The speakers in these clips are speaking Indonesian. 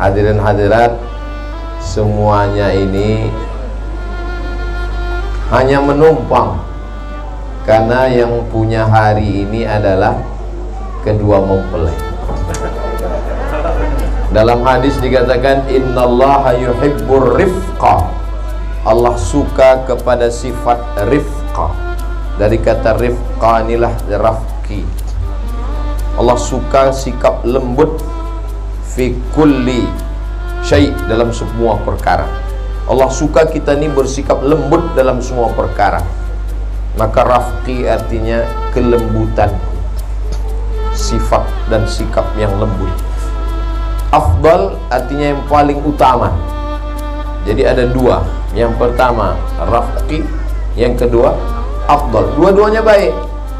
Hadirin hadirat semuanya ini hanya menumpang, karena yang punya hari ini adalah kedua mempelai. Dalam hadis dikatakan innallaha yuhibbur rifqa, Allah suka kepada sifat rifqa. Dari kata rifqa inilah rafqi. Allah suka sikap lembut fi kulli syai', dalam semua perkara. Allah suka kita ni bersikap lembut dalam semua perkara. Maka rafqi artinya kelembutanku, sifat dan sikap yang lembut. Afdal artinya yang paling utama. Jadi ada dua. Yang pertama rafqi, yang kedua afdal. Dua-duanya baik.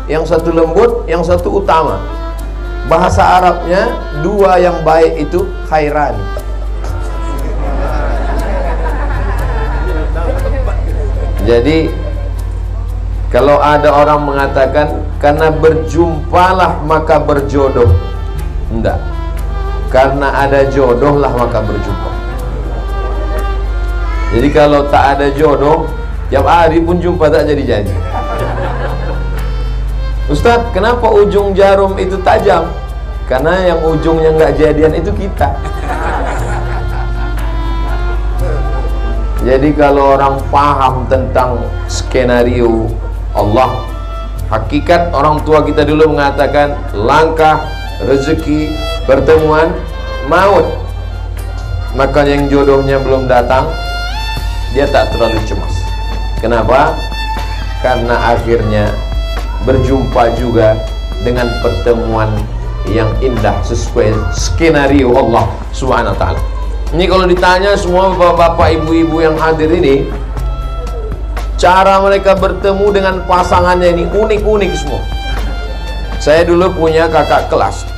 Yang satu lembut, yang satu utama. Bahasa Arabnya dua yang baik itu khairan. Jadi kalau ada orang mengatakan karena berjumpalah maka berjodoh, enggak. Karena ada jodoh lah maka berjumpa. Jadi kalau tak ada jodoh, tiap hari pun jumpa tak jadi-jadi. Ustaz, kenapa ujung jarum itu tajam? Karena yang ujungnya nggak jadian itu kita. Jadi kalau orang paham tentang skenario Allah, hakikat orang tua kita dulu mengatakan langkah, rezeki, pertemuan, maut. Maka yang jodohnya belum datang, dia tak terlalu cemas. Kenapa? Karena akhirnya berjumpa juga dengan pertemuan yang indah sesuai skenario Allah Subhanahu wa ta'ala. Ini kalau ditanya semua bapak-bapak, ibu-ibu yang hadir ini, cara mereka bertemu dengan pasangannya ini unik-unik semua. Saya dulu punya kakak kelas,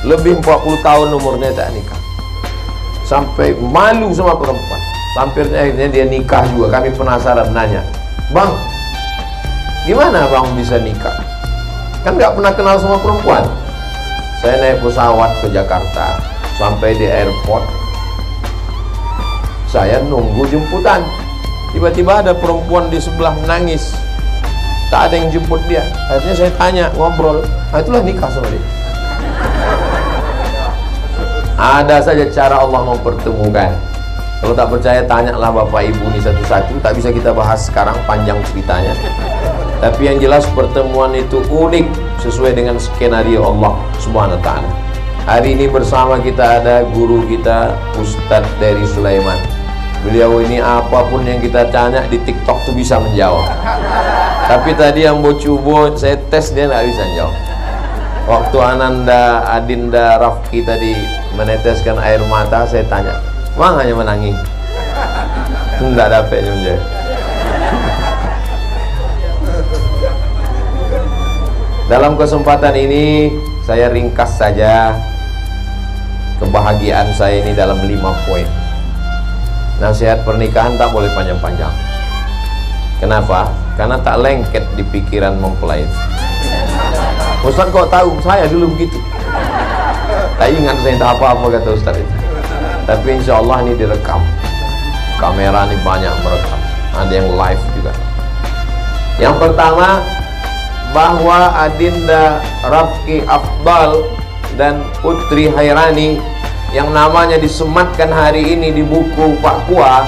lebih 40 tahun umurnya tak nikah, sampai malu sama perempuan. Sampai akhirnya dia nikah juga. Kami penasaran nanya, bang, gimana bang bisa nikah? Kan gak pernah kenal sama perempuan. Saya naik pesawat ke Jakarta, sampai di airport, saya nunggu jemputan. Tiba-tiba ada perempuan di sebelah menangis, tak ada yang jemput dia. Akhirnya saya tanya, ngobrol, nah itulah nikah sama dia. Ada saja cara Allah mempertemukan. Kalau tak percaya, tanyalah bapak ibu ini satu-satu. Tak bisa kita bahas sekarang, panjang ceritanya. Tapi yang jelas pertemuan itu unik sesuai dengan skenario Allah Subhanahu wa ta'ala. Hari ini bersama kita ada guru kita, Ustadz dari Sulaiman. Beliau ini apapun yang kita tanya di TikTok tuh bisa menjawab. Tapi tadi yang bocubo saya tes, dia nggak bisa menjawab. Waktu Adinda Rafki tadi meneteskan air mata, saya tanya, bang, hanya menangis, nggak dapat menjawab. Dalam kesempatan ini saya ringkas saja kebahagiaan saya ini dalam 5 poin. Nasihat pernikahan tak boleh panjang-panjang. Kenapa? Karena tak lengket di pikiran mempelai. Ustaz kok tahu? Saya dulu begitu. Tak ingat saya tak apa-apa, kata Ustaz itu. Tapi insya Allah ini direkam. Kamera ini banyak merekam. Ada yang live juga. Yang pertama, bahwa Adinda Rafki Afdal dan Putri Hairani yang namanya disematkan hari ini di buku Pak Kua,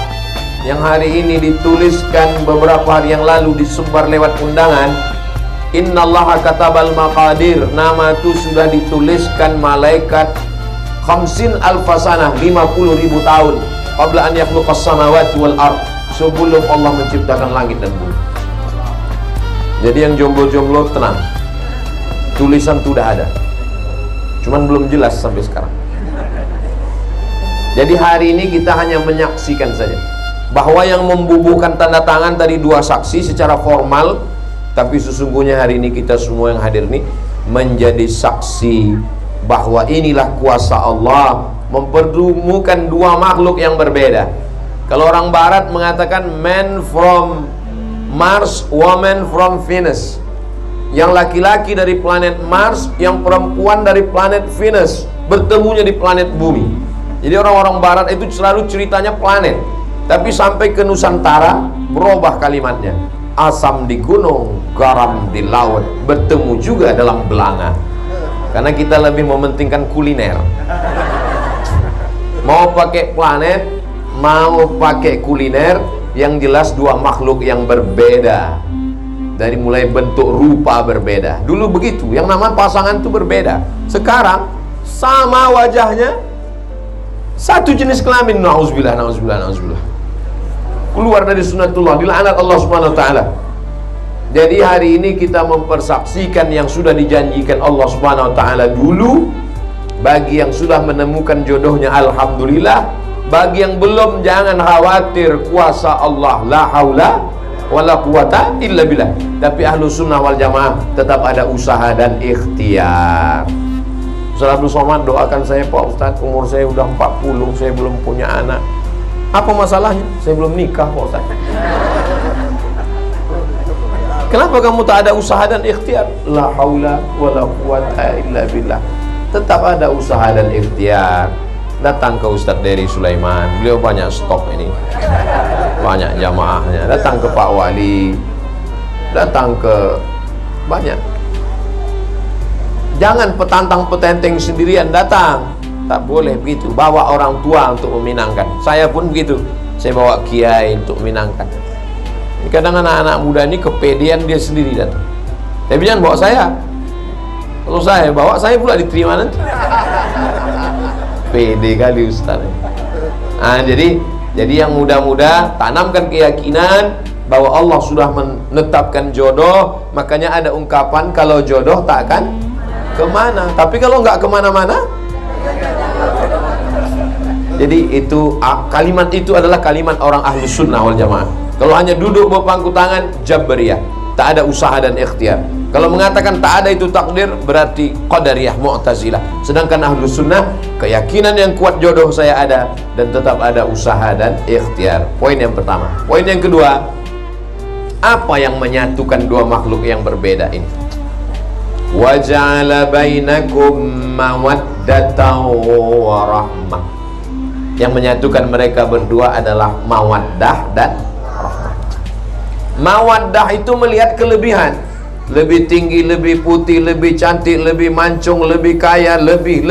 yang hari ini dituliskan beberapa hari yang lalu, disebar lewat undangan, innallaha katabal maqadir, nama itu sudah dituliskan malaikat 50 alfasanah, 50.000 tahun qabla an yakhluqas samawati wal ard, sebelum Allah menciptakan langit dan bumi. Jadi yang jomblo-jomblo tenang, tulisan itu udah ada, cuman belum jelas sampai sekarang. Jadi hari ini kita hanya menyaksikan saja bahwa yang membubuhkan tanda tangan tadi 2 saksi secara formal, tapi sesungguhnya hari ini kita semua yang hadir ini menjadi saksi bahwa inilah kuasa Allah mempertemukan 2 makhluk yang berbeda. Kalau orang barat mengatakan man from Mars, woman from Venus. Yang laki-laki dari planet Mars, yang perempuan dari planet Venus, bertemunya di planet bumi. Jadi orang-orang barat itu selalu ceritanya planet, tapi sampai ke Nusantara berubah kalimatnya. Asam di gunung, garam di laut, bertemu juga dalam belanga. Karena kita lebih mementingkan kuliner. Mau pakai planet, mau pakai kuliner, yang jelas dua makhluk yang berbeda. Dari mulai bentuk rupa berbeda. Dulu begitu, yang namanya pasangan itu berbeda. Sekarang sama wajahnya, satu jenis kelamin. Nauzubillah, nauzubillah, nauzubillah. Keluar dari sunnatullah, dilaknat Allah Subhanahu wa taala. Jadi hari ini kita mempersaksikan yang sudah dijanjikan Allah Subhanahu wa taala dulu. Bagi yang sudah menemukan jodohnya, alhamdulillah. Bagi yang belum, jangan khawatir, kuasa Allah, la haula wala quwata illa billah. Tapi ahlu sunnah wal jamaah tetap ada usaha dan ikhtiar. Ustaz Abdul Somad, doakan saya Pak Ustaz, umur saya udah 40, saya belum punya anak. Apa masalahnya? Saya belum nikah Pak Ustaz. Kenapa kamu tak ada usaha dan ikhtiar? La haula wala quwata illa billah. Tetap ada usaha dan ikhtiar. Datang ke Ustadz Dery Sulaiman, beliau banyak stok ini, banyak jamaahnya. Datang ke Pak Wali, datang ke banyak. Jangan petantang petenteng sendirian datang, tak boleh begitu. Bawa orang tua untuk meminangkan. Saya pun begitu, saya bawa kiai untuk meminangkan. Kadang anak-anak muda ini kepedean dia sendiri datang. Tapi jangan bawa saya. Kalau saya bawa, saya pula diterima nanti. Pede kali Ustaz. Nah, jadi yang muda-muda tanamkan keyakinan bahwa Allah sudah menetapkan jodoh. Makanya ada ungkapan, kalau jodoh tak akan kemana. Tapi kalau nggak kemana-mana, jadi itu kalimat itu adalah kalimat orang ahlu sunnah wal jamaah. Kalau hanya duduk berpangku tangan, jabariyah, tak ada usaha dan ikhtiar. Kalau mengatakan tak ada itu takdir, berarti qadariyah, mu'tazilah. Sedangkan ahlu sunnah, keyakinan yang kuat jodoh saya ada, dan tetap ada usaha dan ikhtiar. Poin yang pertama. Poin yang kedua, apa yang menyatukan dua makhluk yang berbeda ini? Wa ja'ala bainakum mawaddatan wa rahmah. Yang menyatukan mereka berdua adalah mawaddah dan rahmah. Mawaddah itu melihat kelebihan, lebih tinggi, lebih putih, lebih cantik, lebih mancung, lebih kaya, lebih.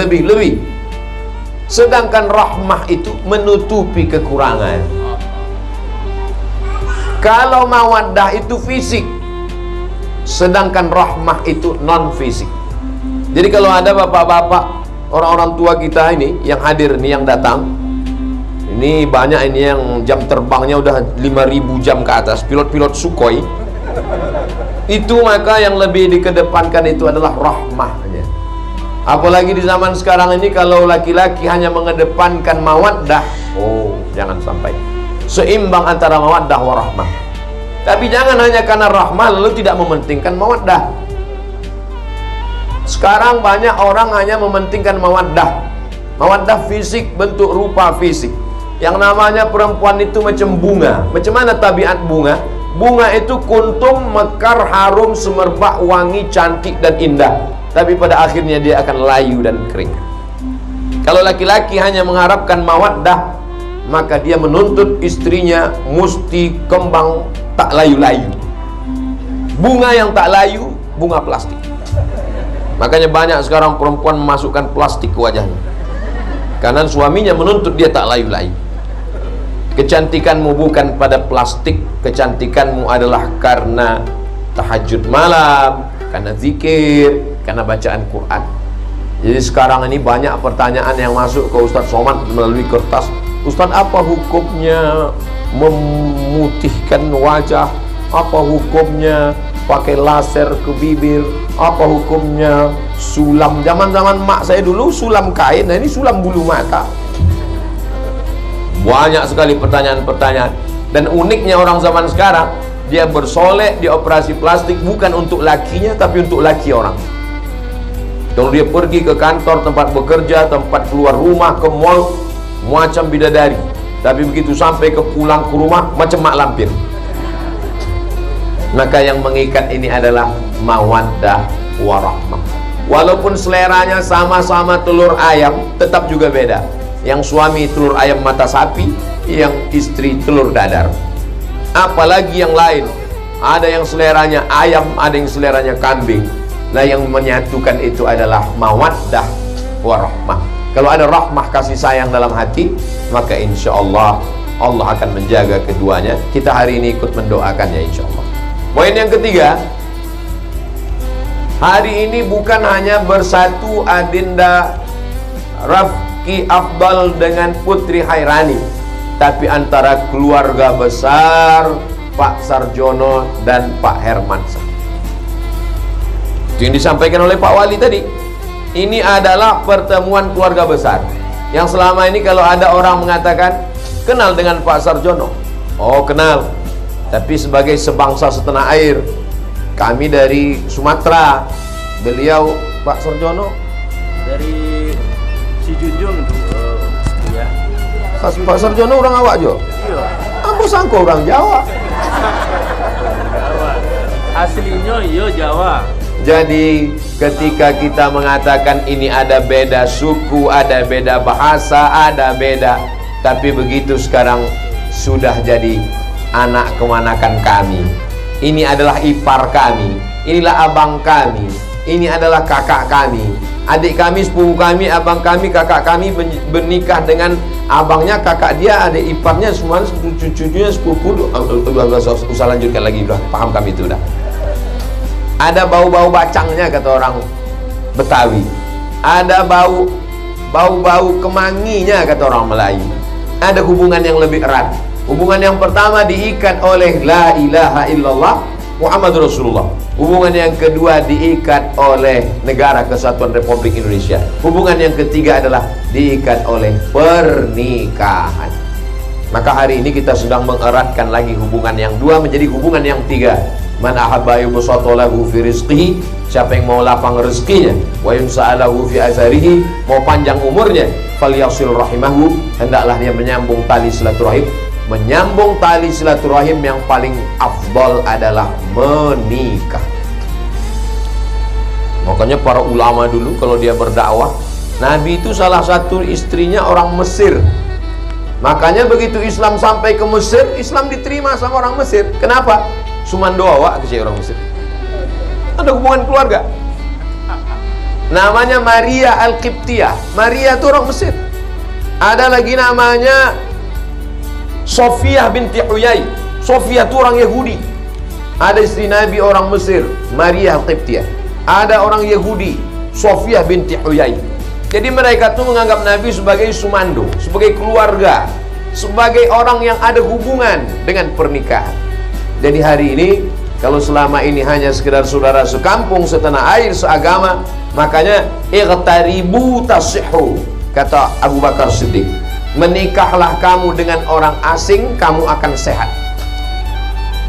Sedangkan rahmah itu menutupi kekurangan. Kalau mawaddah itu fisik, sedangkan rahmah itu non fisik. Jadi kalau ada bapak-bapak, orang-orang tua kita ini yang hadir ini, yang datang ini, banyak ini yang jam terbangnya udah 5.000 jam ke atas, pilot-pilot Sukhoi. Itu maka yang lebih dikedepankan itu adalah rahmahnya. Apalagi di zaman sekarang ini, kalau laki-laki hanya mengedepankan mawaddah, oh jangan sampai. Seimbang antara mawaddah wa rahmah. Tapi jangan hanya karena rahmah lalu tidak mementingkan mawaddah. Sekarang banyak orang hanya mementingkan mawaddah. Mawaddah fisik, bentuk rupa fisik. Yang namanya perempuan itu macam bunga. Macam mana tabiat bunga? Bunga itu kuntum, mekar, harum, semerbak, wangi, cantik dan indah. Tapi pada akhirnya dia akan layu dan kering. Kalau laki-laki hanya mengharapkan mawaddah, maka dia menuntut istrinya mesti kembang tak layu-layu. Bunga yang tak layu, bunga plastik. Makanya banyak sekarang perempuan memasukkan plastik ke wajahnya, karena suaminya menuntut dia tak layu-layu. Kecantikanmu bukan pada plastik, kecantikanmu adalah karena tahajud malam, karena zikir, karena bacaan Quran. Jadi sekarang ini banyak pertanyaan yang masuk ke Ustaz Somad melalui kertas. Ustaz, apa hukumnya memutihkan wajah? Apa hukumnya pakai laser ke bibir? Apa hukumnya sulam? Zaman-zaman mak saya dulu sulam kain, nah ini sulam bulu mata. Banyak sekali pertanyaan-pertanyaan. Dan uniknya orang zaman sekarang, dia bersolek, dia operasi plastik bukan untuk lakinya, tapi untuk laki orang. Kalau dia pergi ke kantor, tempat bekerja, tempat keluar rumah, ke mall, macam bidadari. Tapi begitu sampai pulang ke rumah, macam mak lampir. Maka yang mengikat ini adalah mawaddah warahmah. Walaupun seleranya sama-sama telur ayam, tetap juga beda. yang suami telur ayam mata sapi, yang istri telur dadar. Apalagi yang lain, ada yang seleranya ayam, ada yang seleranya kambing. Nah, yang menyatukan itu adalah mawaddah warahmah. Kalau ada rahmah, kasih sayang dalam hati, maka insya Allah Allah akan menjaga keduanya. Kita hari ini ikut mendoakannya insya Allah. Poin yang ketiga, hari ini bukan hanya bersatu Adinda Rafki Afdal dengan Putri Hairani, tapi antara keluarga besar Pak Sarjono dan Pak Hermansyah. Itu yang disampaikan oleh Pak Wali tadi. Ini adalah pertemuan keluarga besar yang selama ini kalau ada orang mengatakan kenal dengan Pak Sarjono, oh kenal, tapi sebagai sebangsa setanah air. Kami dari Sumatera, beliau Pak Sarjono dari si Junjung itu ya. Pak Sarjono orang awak jo? Iya. Ambo sangka orang Jawa. Jawa. Aslinya iya Jawa. Jadi ketika kita mengatakan ini ada beda suku, ada beda bahasa, ada beda, tapi begitu sekarang sudah jadi anak kemanakan kami. Ini adalah ipar kami, inilah abang kami, ini adalah kakak kami, adik kami, sepupu kami, abang kami, kakak kami bernikah dengan abangnya, kakak dia, adik iparnya, semua cucunya, sepupu. Usah lanjutkan lagi, udah paham kami itu udah. Ada bau-bau bacangnya kata orang Betawi, ada bau kemanginya kata orang Melayu. Ada hubungan yang lebih erat. Hubungan yang pertama diikat oleh la ilaha illallah Muhammad Rasulullah. Hubungan yang kedua diikat oleh Negara Kesatuan Republik Indonesia. Hubungan yang ketiga adalah diikat oleh pernikahan. Maka hari ini kita sedang mengeratkan lagi hubungan yang dua menjadi hubungan yang tiga. Man ahabba yubsata lahu fi rizqihi, siapa yang mau lapang rezekinya, wa yumsa'alahu fi atharihi, mau panjang umurnya, falyasil rahimahu, hendaklah dia menyambung tali silaturahim. Menyambung tali silaturahim yang paling afdal adalah menikah. Makanya para ulama dulu kalau dia berdakwah, Nabi itu salah satu istrinya orang Mesir. Makanya begitu Islam sampai ke Mesir, Islam diterima sama orang Mesir. Kenapa? Sumando awak ke orang Mesir. Ada hubungan keluarga. Namanya Maria Al-Qibtiyah. Maria itu orang Mesir. Ada lagi namanya Sofiyah binti Huyai. Sofiyah itu orang Yahudi. Ada istri Nabi orang Mesir, Maria Al-Qibtiyah. Ada orang Yahudi, Sofiyah binti Huyai. Jadi mereka tuh menganggap Nabi sebagai sumando, sebagai keluarga, sebagai orang yang ada hubungan dengan pernikahan. Jadi hari ini kalau selama ini hanya sekedar saudara sekampung, setanah air, seagama, makanya iqtaribu tasihhu, kata Abu Bakar Siddiq, menikahlah kamu dengan orang asing, kamu akan sehat.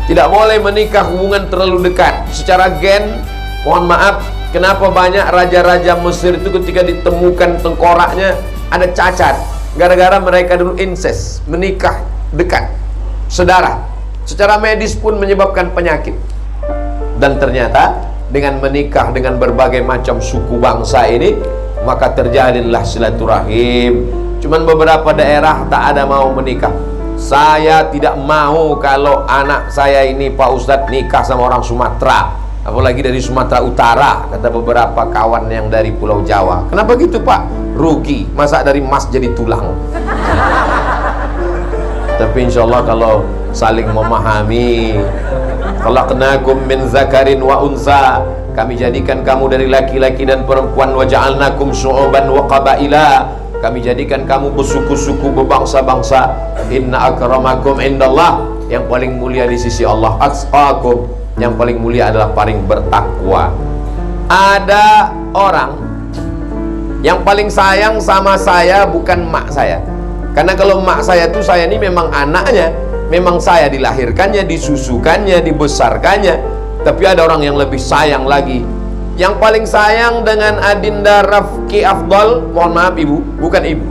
Tidak boleh menikah hubungan terlalu dekat. Secara gen, mohon maaf, kenapa banyak raja-raja Mesir itu ketika ditemukan tengkoraknya ada cacat, gara-gara mereka dulu incest, menikah dekat, sedarah. Secara medis pun menyebabkan penyakit. Dan ternyata dengan menikah dengan berbagai macam suku bangsa ini, maka terjalinlah silaturahim. Cuman beberapa daerah tak ada mau menikah. Saya tidak mau kalau anak saya ini Pak Ustadz nikah sama orang Sumatera, apalagi dari Sumatera Utara, kata beberapa kawan yang dari Pulau Jawa. Kenapa gitu Pak? Rugi, masa dari emas jadi tulang. Tapi insya Allah kalau saling memahami, khalaqnakum min zakarin wa unsa, kami jadikan kamu dari laki-laki dan perempuan, wa ja'alnakum syu'uban wa qabaila, kami jadikan kamu bersuku-suku, berbangsa-bangsa. Inna akramakum indallah, yang paling mulia di sisi Allah, atqakum, yang paling mulia adalah paling bertakwa. Ada orang yang paling sayang sama saya bukan mak saya. Karena kalau mak saya itu, saya ini memang anaknya, memang saya dilahirkannya, disusukannya, dibesarkannya. Tapi ada orang yang lebih sayang lagi. Yang paling sayang dengan Adinda Rafki Afdal, mohon maaf ibu, bukan ibu.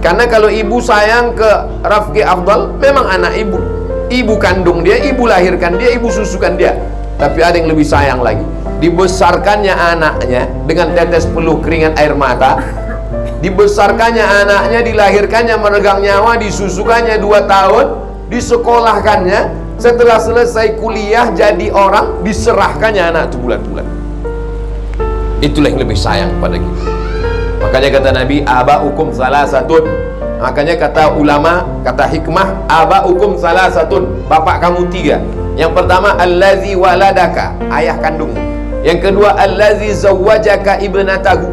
Karena kalau ibu sayang ke Rafki Afdal, memang anak ibu. Ibu kandung dia, ibu lahirkan dia, ibu susukan dia. Tapi ada yang lebih sayang lagi. Dibesarkannya anaknya dengan tetes peluh keringat air mata. dibesarkannya anaknya, dilahirkannya, meregang nyawa, disusukannya 2 tahun, disekolahkannya, setelah selesai kuliah jadi orang, diserahkannya anak itu bulan-bulan. Itulah yang lebih sayang pada kita. Makanya kata Nabi, aba'ukum salasatun. Makanya kata ulama, kata hikmah, aba'ukum salasatun, bapak kamu 3. Yang pertama, allazi waladaka, ayah kandungmu. Yang kedua, allazi zawwajaka ibnatahu,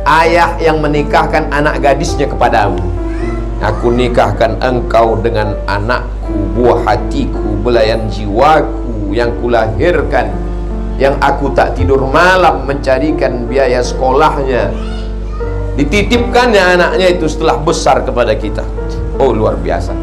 ayah yang menikahkan anak gadisnya kepadamu. Aku nikahkan engkau dengan anakku, buah hatiku, belayan jiwaku, yang kulahirkan, yang aku tak tidur malam mencarikan biaya sekolahnya. Dititipkannya anaknya itu setelah besar kepada kita. Oh, luar biasa.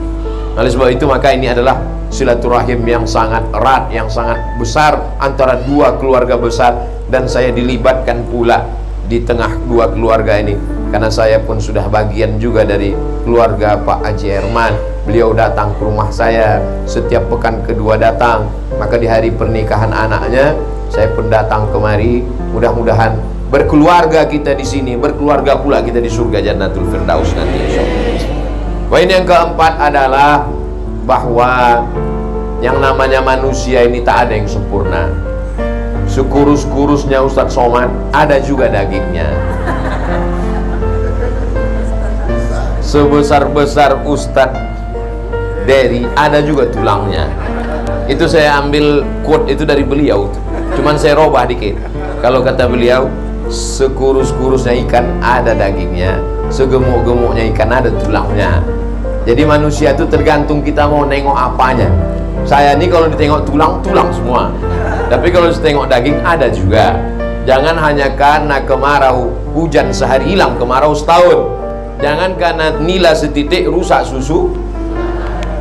Oleh sebab itu maka ini adalah silaturahim yang sangat erat, yang sangat besar antara 2 keluarga besar. Dan saya dilibatkan pula di tengah 2 keluarga ini, karena saya pun sudah bagian juga dari keluarga Pak Haji Herman. Beliau datang ke rumah saya setiap pekan kedua datang. Maka di hari pernikahan anaknya saya pun datang kemari. Mudah-mudahan berkeluarga kita di sini, berkeluarga pula kita di surga Jannatul Firdaus nanti insyaallah. Poin yang keempat adalah bahwa yang namanya manusia ini tak ada yang sempurna. Sekurus-kurusnya Ustadz Somad, ada juga dagingnya. Sebesar-besar Ustadz Dery, ada juga tulangnya. Itu saya ambil quote itu dari beliau, cuman saya robah dikit. Kalau kata beliau, sekurus-kurusnya ikan ada dagingnya, segemuk-gemuknya ikan ada tulangnya. Jadi manusia itu tergantung kita mau nengok apanya. Saya ini kalau ditengok tulang, tulang semua. Tapi kalau ditengok daging, ada juga. Jangan hanya karena kemarau hujan sehari hilang kemarau setahun. Jangan karena nila setitik rusak susu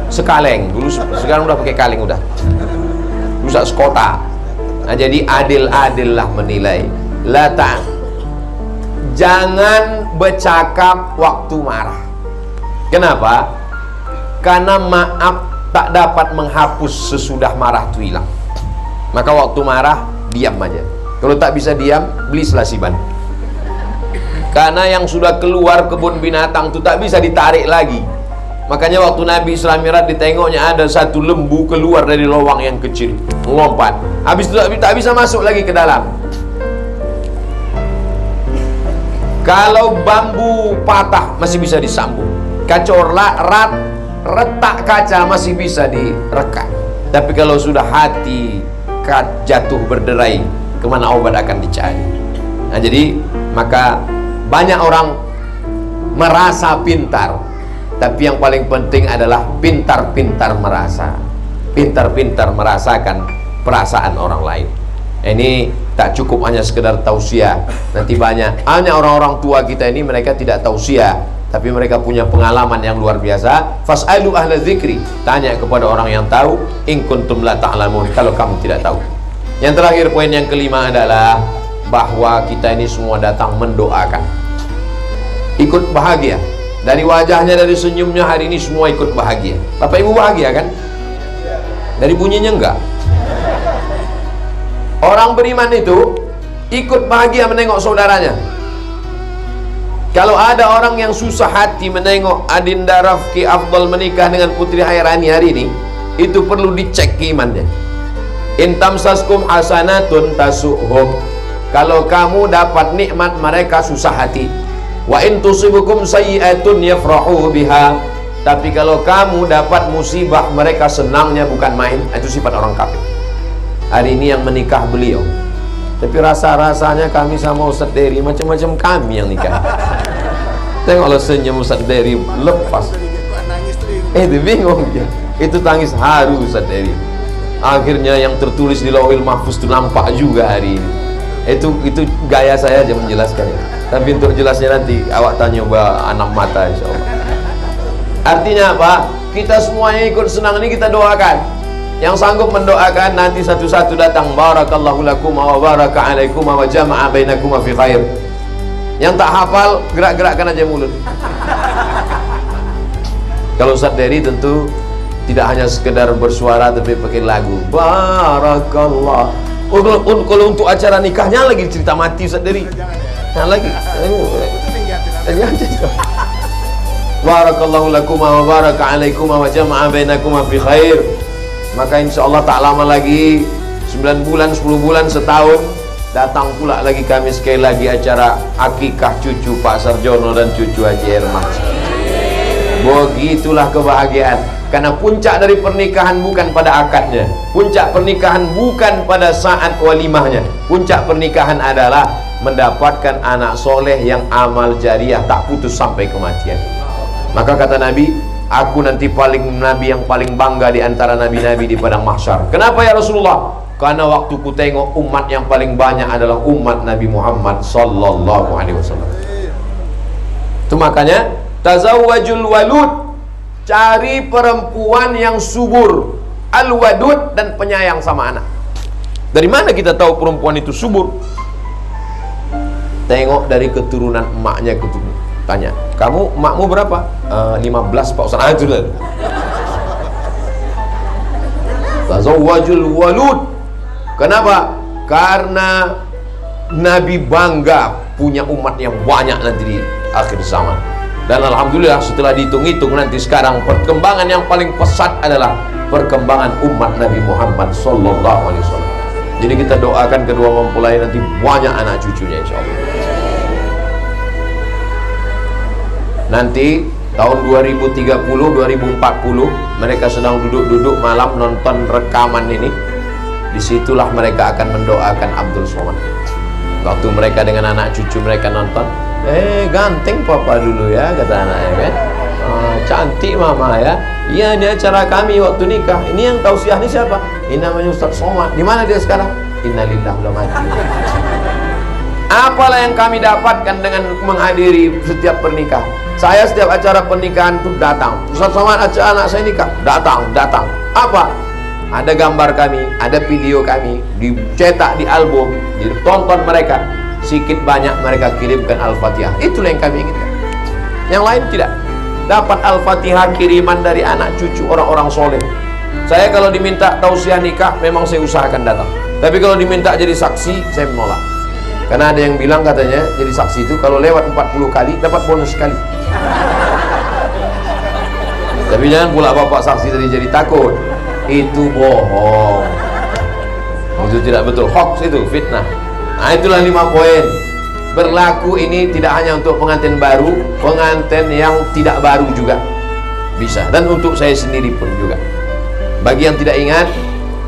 sekaleng. Dulu sekarang udah pakai kaleng udah. Rusak sekota. Nah, jadi adil-adil lah menilai. Jangan bercakap waktu marah. Kenapa? Karena maaf tak dapat menghapus sesudah marah itu hilang. Maka waktu marah diam aja. Kalau tak bisa diam, beli selasiban. Karena yang sudah keluar kebun binatang itu tak bisa ditarik lagi. Makanya waktu Nabi Isra Mi'raj ditengoknya ada satu lembu keluar dari lubang yang kecil, melompat. Habis itu tak bisa masuk lagi ke dalam. Kalau bambu patah masih bisa disambung. Kacor retak kaca masih bisa direkat. Tapi kalau sudah hati jatuh berderai, kemana obat akan dicari? Nah, jadi maka banyak orang merasa pintar, tapi yang paling penting adalah pintar-pintar merasa, pintar-pintar merasakan perasaan orang lain. Ini tak cukup hanya sekedar tausiah. Nanti hanya orang-orang tua kita ini mereka tidak tausiah, tapi mereka punya pengalaman yang luar biasa. Fas'alu ahla dzikri, tanya kepada orang yang tahu, in kuntum la ta'lamun, kalau kamu tidak tahu. Yang terakhir, poin yang kelima adalah bahwa kita ini semua datang mendoakan, ikut bahagia. Dari wajahnya, dari senyumnya hari ini semua ikut bahagia. Bapak Ibu bahagia kan? Dari bunyinya enggak? Orang beriman itu ikut bahagia menengok saudaranya. Kalau ada orang yang susah hati menengok Adinda Rafki Afdal menikah dengan Putri Hairani hari ini, itu perlu dicek imannya. In tamsaskum hasanatun tasuhum, kalau kamu dapat nikmat mereka susah hati. Wa in tusibukum sayyi'atun yafrahu biha, tapi kalau kamu dapat musibah mereka senangnya bukan main. Itu sifat orang kafir. Hari ini yang menikah beliau, tapi rasa-rasanya kami sama Ustadz Dery macam-macam kami yang nikah. Tengoklah senyum Ustadz Dery lepas. Itu bingung ya. Itu tangis haru Ustadz Dery. Akhirnya yang tertulis di Lauhil Mahfuz itu nampak juga hari ini. Itu gaya saya aja menjelaskannya. Tapi untuk jelasnya nanti awak tanya Mbak anak mata insyaallah. Artinya apa? Kita semuanya ikut senang ini kita doakan. Yang sanggup mendoakan nanti satu-satu datang, barakallahu lakum wa baraka alaikum wa jama'a bainakum fi khair. Yang tak hafal gerak-gerakkan aja mulut. Kalau Ustadz Dery tentu tidak hanya sekedar bersuara tapi pakai lagu barakallah. Kalau untuk acara nikahnya lagi cerita mati Ustadz Dery. Nah lagi Jadi aja itu. Barakallahu lakuma wa baraka alaikuma wa jama'a bainakuma fi khair. Maka insyaallah tak lama lagi, 9 bulan, 10 bulan, setahun, datang pula lagi kami sekali lagi acara akikah cucu Pak Sarjono dan cucu Haji Herman. Begitulah kebahagiaan. Karena puncak dari pernikahan bukan pada akadnya, puncak pernikahan bukan pada saat walimahnya. Puncak pernikahan adalah mendapatkan anak soleh yang amal jariah tak putus sampai kematian. Maka kata Nabi, aku nanti nabi yang paling bangga di antara nabi-nabi di padang mahsyar. Kenapa ya Rasulullah? Karena waktu ku tengok umat yang paling banyak adalah umat Nabi Muhammad sallallahu alaihi wasallam. Itu makanya tazawwajul walud, cari perempuan yang subur, al-wadud, dan penyayang sama anak. Dari mana kita tahu perempuan itu subur? Tengok dari keturunan emaknya. Tanya, kamu emakmu berapa? 15 Pak Ustaz. Itu lah. Tazawwajul walud. Kenapa? Karena Nabi bangga punya umat yang banyak nanti di akhir zaman. Dan alhamdulillah setelah dihitung-hitung nanti sekarang perkembangan yang paling pesat adalah perkembangan umat Nabi Muhammad sallallahu alaihi wasallam. Jadi kita doakan kedua mempelai nanti banyak anak cucunya insyaallah. Nanti tahun 2030 2040 mereka sedang duduk-duduk malam nonton rekaman ini. Disitulah mereka akan mendoakan Abdul Somad. Waktu mereka dengan anak cucu mereka nonton, ganteng papa dulu ya, kata anaknya kan. Cantik mama ya. Iya, ini acara kami waktu nikah. Ini yang tausiah ini siapa? Ini namanya Ustaz Somad. Di mana dia sekarang? Innalillahi wa mati. Apalah yang kami dapatkan dengan menghadiri setiap pernikahan. Saya setiap acara pernikahan itu datang. Ustaz Somad, acara anak saya nikah, datang. Apa? Ada gambar kami, ada video kami, dicetak di album, ditonton mereka. Sikit banyak mereka kirimkan Al-Fatihah. Itulah yang kami inginkan. Yang lain tidak. Dapat Al-Fatihah kiriman dari anak cucu orang-orang soleh. Saya kalau diminta tausiah nikah, memang saya usahakan datang. Tapi kalau diminta jadi saksi, saya menolak. Karena ada yang bilang katanya jadi saksi itu kalau lewat 40 kali dapat bonus sekali. Tapi jangan pula bapak saksi tadi jadi takut. Itu bohong. Itu tidak betul, hoax itu, fitnah. Nah, itulah 5 poin. Berlaku ini tidak hanya untuk pengantin baru, pengantin yang tidak baru juga bisa. Dan untuk saya sendiri pun juga. Bagi yang tidak ingat,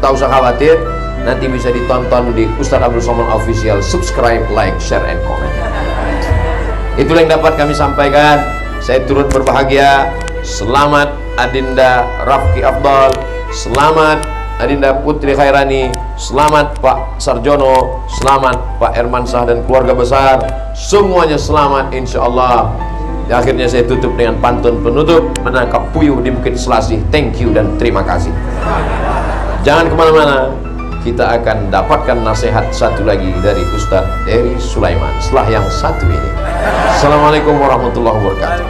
tak usah khawatir, nanti bisa ditonton di Ustaz Abdul Somad Official. Subscribe, like, share, and comment. Itulah yang dapat kami sampaikan. Saya turut berbahagia. Selamat Adinda Rafki Afdal, selamat Adinda Putri Khairani, selamat Pak Sarjono, selamat Pak Hermansyah dan keluarga besar. Semuanya selamat insyaallah. Akhirnya saya tutup dengan pantun penutup, menangkap puyuh di Bukit Selasih. Thank you dan terima kasih. Jangan kemana-mana, kita akan dapatkan nasihat satu lagi dari Ustadz Eri Sulaiman setelah yang satu ini. Assalamualaikum warahmatullahi wabarakatuh.